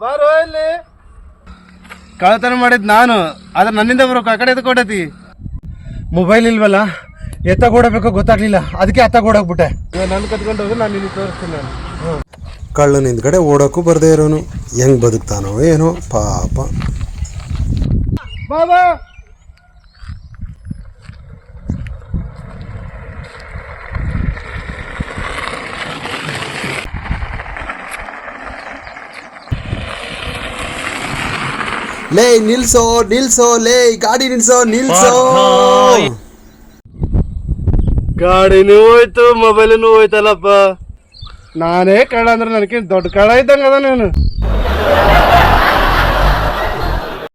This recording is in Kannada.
ಬಾರೋ ಇಲ್ಲಿ. ಕಳ್ಳತನ ಮಾಡಿದ್ ನಾನು, ಆದ್ರೆ ನನ್ನಿಂದ ಬರೋಕೆ ಆ ಕಡೆ ಎತ್ಕೊಡತಿ. ಮೊಬೈಲ್ ಇಲ್ವಲ್ಲ, ಎತ್ತಗೊಡಬೇಕೋ ಗೊತ್ತಾಗ್ಲಿಲ್ಲ, ಅದಕ್ಕೆ ಎತ್ತಗೊಡೋಗ್ಬಿಟ್ಟೆ. ನನ್ನ ಕತ್ಕೊಂಡು ಹೋಗಿ ನಾನು ನಿನಗೆ ತೋರಿಸ್ತೀನಿ. ನಾನು ಕಳ್ಳನ ಹಿಂದ್ಗಡೆ ಓಡೋಕ್ಕೂ ಬರ್ದೇ ಇರೋನು ಹೆಂಗ್ ಬದುಕ್ತಾನೋ ಏನೋ ಪಾಪ. ಬಾಬಾ ಲೇ ನಿಲ್ಸೋ ನಿಲ್ಸೋ, ಲೇ ಗಾಡಿ ನಿಲ್ಸೋ ನಿಲ್ಸೋ. ಗಾಡಿನೂ ಹೋಯ್ತು, ಮೊಬೈಲೂ ಹೋಯ್ತಲ್ಲಪ್ಪ. ನಾನೇ ಕಳ್ಳ ಅಂದ್ರೆ ನನಗೆ ದೊಡ್ಡ ಕಳ್ಳ ಇದ್ದಂಗ ಅದ ನೀನು.